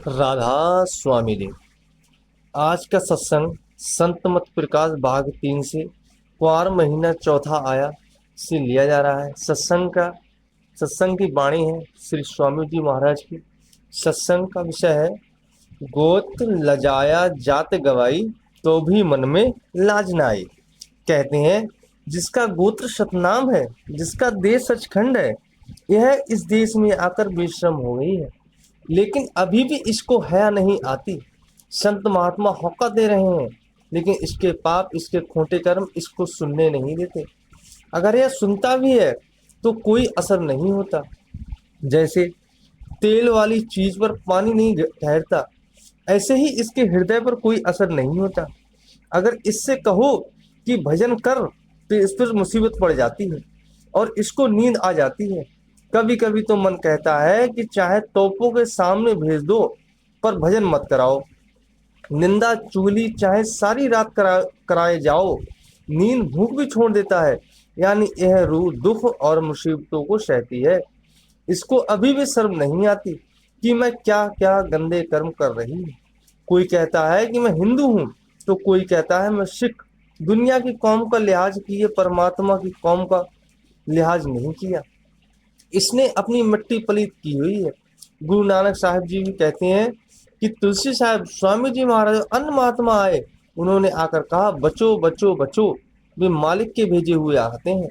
राधा स्वामी जी। आज का सत्संग संत मत प्रकाश भाग 3 से कुंवार महीना चौथा आया से लिया जा रहा है। सत्संग की वाणी है श्री स्वामी जी महाराज की। सत्संग का विषय है गोत्र लजाया जात गवाई तो भी मन में लाज न आई। कहते हैं जिसका गोत्र सतनाम है, जिसका देश सचखंड है, यह इस देश में आकर विश्रम हो गई है, लेकिन अभी भी इसको हया नहीं आती। संत महात्मा होका दे रहे हैं, लेकिन इसके पाप, इसके खोटे कर्म इसको सुनने नहीं देते। अगर यह सुनता भी है तो कोई असर नहीं होता। जैसे तेल वाली चीज पर पानी नहीं ठहरता, ऐसे ही इसके हृदय पर कोई असर नहीं होता। अगर इससे कहो कि भजन कर तो इस पर मुसीबत पड़ जाती है और इसको नींद आ जाती है। कभी कभी तो मन कहता है कि चाहे तोपों के सामने भेज दो पर भजन मत कराओ। निंदा चुगली चाहे सारी रात कराए जाओ, नींद भूख भी छोड़ देता है। यानी यह रूह दुख और मुसीबतों को सहती है। इसको अभी भी शर्म नहीं आती कि मैं क्या क्या गंदे कर्म कर रही हूँ। कोई कहता है कि मैं हिंदू हूँ तो कोई कहता है मैं सिख। दुनिया की कौम का लिहाज किए, परमात्मा की कौम का लिहाज नहीं किया। इसने अपनी मिट्टी पलीत की हुई है। गुरु नानक साहब जी भी कहते हैं कि तुलसी साहब स्वामी जी महाराज अन्य महात्मा आए, उन्होंने आकर कहा बचो बचो बचो, वे मालिक के भेजे हुए आते हैं।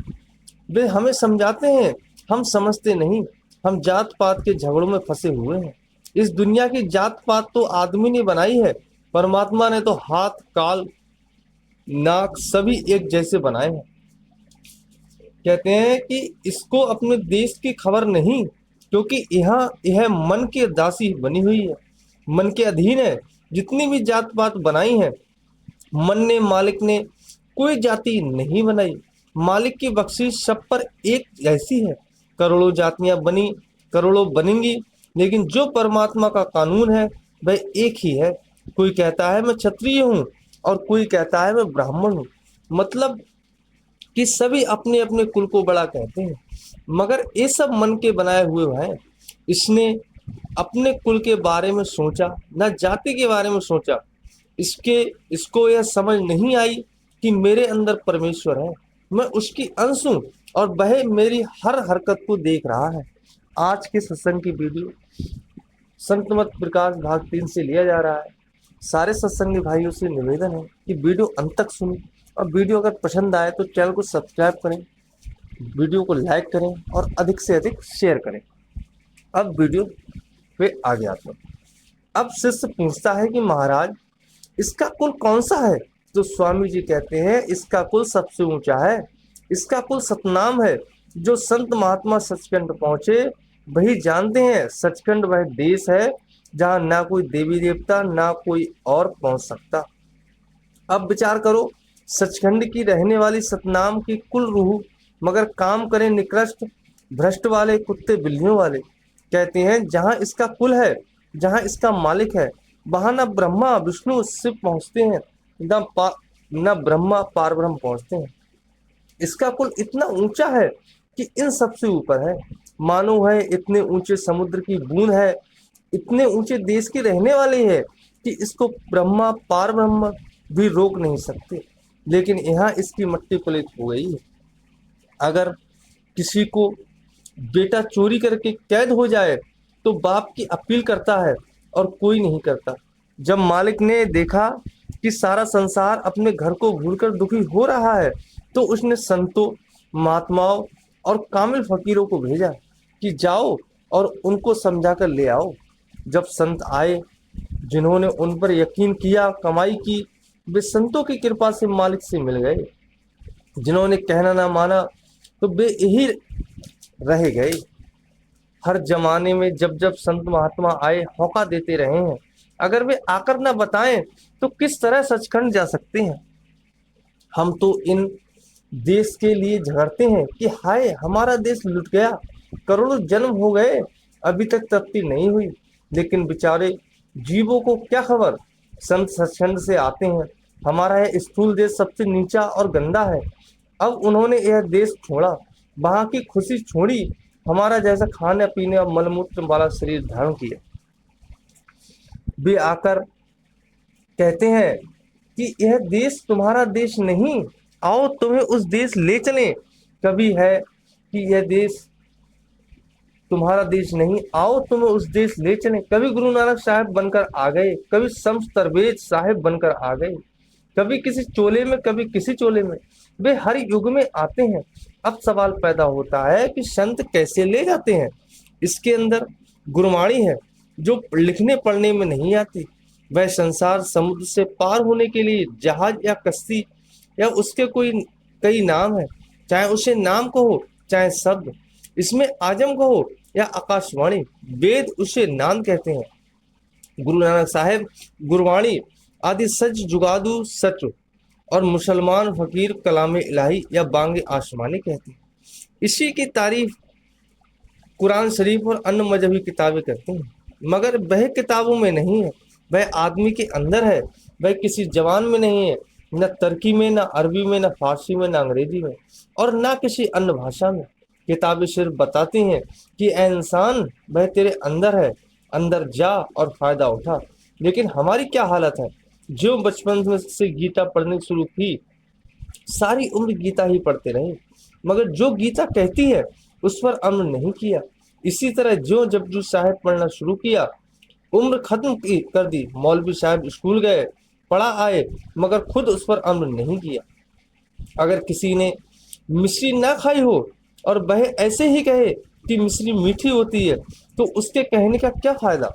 वे हमें समझाते हैं, हम समझते नहीं। हम जात पात के झगड़ों में फंसे हुए हैं। इस दुनिया की जात पात तो आदमी ने बनाई है, परमात्मा ने तो हाथ काल नाक सभी एक जैसे बनाए हैं। कहते हैं कि इसको अपने देश की खबर नहीं, क्योंकि यहाँ यह मन की दासी बनी हुई है, मन के अधीन है। जितनी भी जात पात बनाई है मन ने, मालिक ने कोई जाति नहीं बनाई। मालिक की बख्शिश सब पर एक जैसी है। करोड़ों जातियां बनी, करोड़ों बनेंगी, लेकिन जो परमात्मा का कानून है वह एक ही है। कोई कहता है मैं क्षत्रिय हूँ और कोई कहता है मैं ब्राह्मण हूँ। मतलब कि सभी अपने अपने कुल को बड़ा कहते हैं, मगर ये सब मन के बनाए हुए हैं। इसने अपने कुल के बारे में सोचा, न जाति के बारे में सोचा। इसको यह समझ नहीं आई कि मेरे अंदर परमेश्वर है, मैं उसकी अंश हूँ और वह मेरी हर हरकत को देख रहा है। आज के सत्संग की वीडियो संत मत प्रकाश भाग 3 से लिया जा रहा है। सारे सत्संगी भाइयों से निवेदन है कि वीडियो अंत तक सुनें और वीडियो अगर पसंद आए तो चैनल को सब्सक्राइब करें, वीडियो को लाइक करें और अधिक से अधिक शेयर करें। अब वीडियो पे आगे आते हैं। अब शिष्य पूछता है कि महाराज इसका कुल कौन सा है? तो स्वामी जी कहते हैं इसका कुल सबसे ऊंचा है, इसका कुल सतनाम है। जो संत महात्मा सचखंड पहुंचे वही जानते हैं सचखंड वह देश है जहां ना कोई देवी देवता ना कोई और पहुंच सकता। अब विचार करो, सचखंड की रहने वाली सतनाम की कुल रूह, मगर काम करें निकृष्ट भ्रष्ट वाले कुत्ते बिल्लियों वाले। कहते हैं जहां इसका कुल है, जहां इसका मालिक है, वहां न ब्रह्मा विष्णु शिव पहुंचते हैं, न ब्रह्मा पार ब्रह्म पहुंचते हैं। इसका कुल इतना ऊंचा है कि इन सबसे ऊपर है। मानो है इतने ऊंचे समुद्र की बूंद है, इतने ऊंचे देश के रहने वाले हैं कि इसको ब्रह्मा पार ब्रह्म भी रोक नहीं सकते। लेकिन यहाँ इसकी मट्टी पलीत हो गई है। अगर किसी को बेटा चोरी करके कैद हो जाए तो बाप की अपील करता है और कोई नहीं करता। जब मालिक ने देखा कि सारा संसार अपने घर को भूलकर दुखी हो रहा है तो उसने संतों, महात्माओं और कामिल फकीरों को भेजा कि जाओ और उनको समझा कर ले आओ। जब संत आए, जिन्होंने उन पर यकीन किया, कमाई की, वे संतों की कृपा से मालिक से मिल गए। जिन्होंने कहना ना माना तो वे यही रह गए। हर जमाने में जब जब संत महात्मा आए होका देते रहे हैं। अगर वे आकर ना बताएं तो किस तरह सचखंड जा सकते हैं। हम तो इन देश के लिए झगड़ते हैं कि हाय हमारा देश लुट गया, करोड़ों जन्म हो गए, अभी तक तरक्की नहीं हुई। लेकिन बेचारे जीवों को क्या खबर, संत सचखंड से आते हैं। हमारा यह स्थूल देश सबसे नीचा और गंदा है। अब उन्होंने यह देश छोड़ा, वहां की खुशी छोड़ी, हमारा जैसा खाने पीने और मलमूत्र वाला शरीर धारण किया। वे आकर कहते हैं कि यह देश तुम्हारा देश नहीं, आओ तुम्हें उस देश ले चलें। कभी है कि यह देश तुम्हारा देश नहीं, आओ तुम्हें उस देश ले चलें। कभी गुरु नानक साहब बनकर आ गए, कभी शम्स तरवेज साहिब बनकर आ गए, कभी किसी चोले में, कभी किसी चोले में, वे हर युग में आते हैं। अब सवाल पैदा होता है कि संत कैसे ले जाते हैं। इसके अंदर गुरबाणी है जो लिखने पढ़ने में नहीं आती। वह संसार समुद्र से पार होने के लिए जहाज या कश्ती या उसके कोई कई नाम है, चाहे उसे नाम कहो चाहे शब्द, इसमें आजम कहो या आकाशवाणी, वेद उसे नाम कहते हैं। गुरु नानक साहेब गुरबाणी आदि सच जुगादू सच और मुसलमान फकीर कलाम इलाही या बांग आसमानी कहते हैं। इसी की तारीफ कुरान शरीफ और अन्य मजहबी किताबें करती हैं, मगर वह किताबों में नहीं है, वह आदमी के अंदर है। वह किसी जबान में नहीं है, न तुर्की में, न अरबी में, न फारसी में, न अंग्रेजी में, और न किसी अन्य भाषा में। किताबें सिर्फ बताती हैं कि ऐ इंसान वह तेरे अंदर है, अंदर जा और फायदा उठा। लेकिन हमारी क्या हालत है, जो बचपन में से गीता पढ़नी शुरू की, सारी उम्र गीता ही पढ़ते रहे, मगर जो गीता कहती है उस पर अमल नहीं किया। इसी तरह जो जपजू साहब पढ़ना शुरू किया, उम्र खत्म कर दी, मौलवी साहब स्कूल गए, पढ़ा आए, मगर खुद उस पर अमल नहीं किया। अगर किसी ने मिश्री ना खाई हो और वह ऐसे ही कहे कि मिश्री मीठी होती है, तो उसके कहने का क्या फायदा।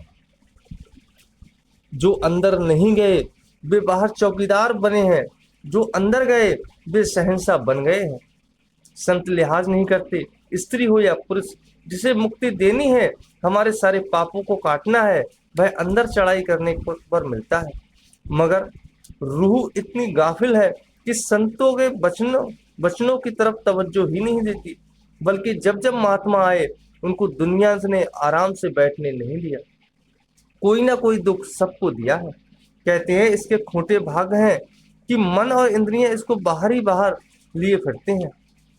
जो अंदर नहीं गए वे बाहर चौकीदार बने हैं, जो अंदर गए वे शहंशाह बन गए हैं। संत लिहाज नहीं करते, स्त्री हो या पुरुष, जिसे मुक्ति देनी है, हमारे सारे पापों को काटना है, वह अंदर चढ़ाई करने पर मिलता है। मगर रूह इतनी गाफिल है कि संतों के वचनों की तरफ तवज्जो ही नहीं देती, बल्कि जब जब महात्मा आए उनको दुनिया ने आराम से बैठने नहीं दिया, कोई ना कोई दुख सबको दिया है। कहते हैं इसके खोटे भाग हैं कि मन और इंद्रियां इसको बाहर ही बाहर लिए फिरते हैं।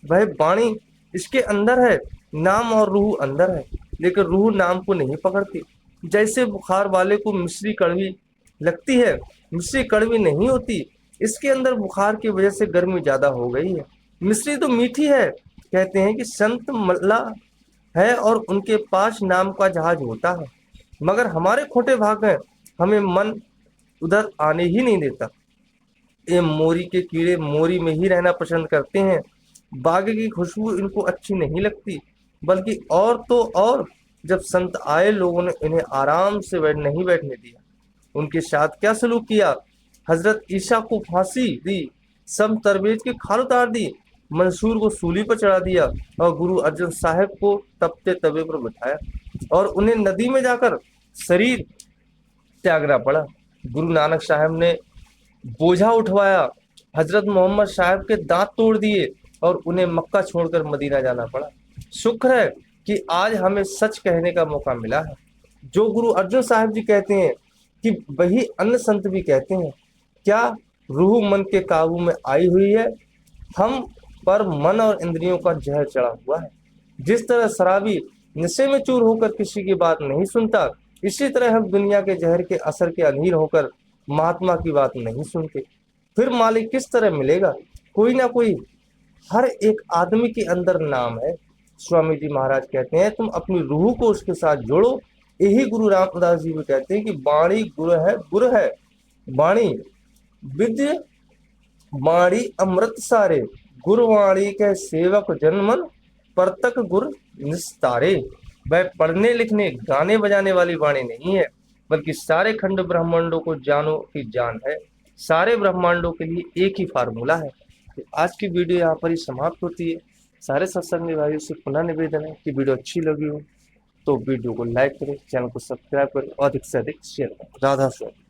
वह वाणी इसके अंदर है, नाम और रूह अंदर है, लेकिन रूह नाम को नहीं पकड़ती। जैसे बुखार वाले को मिश्री कड़वी लगती है, मिश्री कड़वी नहीं होती, इसके अंदर बुखार की वजह से गर्मी ज्यादा हो गई है, मिश्री तो मीठी है। कहते हैं कि संत मल्ला है और उनके पास नाम का जहाज होता है, मगर हमारे खोटे भाग हैं, हमें मन उधर आने ही नहीं देता। ये मोरी के कीड़े मोरी में ही रहना पसंद करते हैं, बाग की खुशबू इनको अच्छी नहीं लगती, बल्कि और तो और जब संत आए लोगों ने इन्हें आराम से नहीं बैठने दिया। उनके साथ क्या सलूक किया, हजरत ईसा को फांसी दी, शम्स तरवेज की खाल उतार दी, मंसूर को सूली पर चढ़ा दिया और गुरु अर्जन साहब को तपते तवे पर बिठाया और उन्हें नदी में जाकर शरीर त्यागना पड़ा। गुरु नानक साहब ने बोझा उठवाया, हजरत मोहम्मद साहब के दांत तोड़ दिए और उन्हें मक्का छोड़कर मदीना जाना पड़ा। शुक्र है कि आज हमें सच कहने का मौका मिला है। जो गुरु अर्जुन साहब जी कहते हैं कि वही अन्य संत भी कहते हैं। क्या रूह मन के काबू में आई हुई है, हम पर मन और इंद्रियों का जहर चढ़ा हुआ है। जिस तरह शराबी नशे में चूर होकर किसी की बात नहीं सुनता, इसी तरह हम दुनिया के जहर के असर के अधीर होकर महात्मा की बात नहीं सुनते। फिर मालिक किस तरह मिलेगा, कोई ना कोई हर एक आदमी के अंदर नाम है। स्वामी जी महाराज कहते हैं तुम अपनी रूह को उसके साथ जोड़ो। यही गुरु रामदास जी भी कहते हैं कि वाणी गुरु है वाणी विद्य वाणी अमृत सारे, गुरुवाणी के सेवक जनमन परतक गुर निस्तारे। वह पढ़ने लिखने गाने बजाने वाली वाणी नहीं है, बल्कि सारे खंड ब्रह्मांडों को जानो की जान है। सारे ब्रह्मांडों के लिए एक ही फार्मूला है। तो आज की वीडियो यहाँ पर ही समाप्त होती है। सारे सत्संगी भाइयों से पुनः निवेदन है कि वीडियो अच्छी लगी हो तो वीडियो को लाइक करें, चैनल को सब्सक्राइब करें और अधिक से अधिक शेयर करें। राधा स्वामी।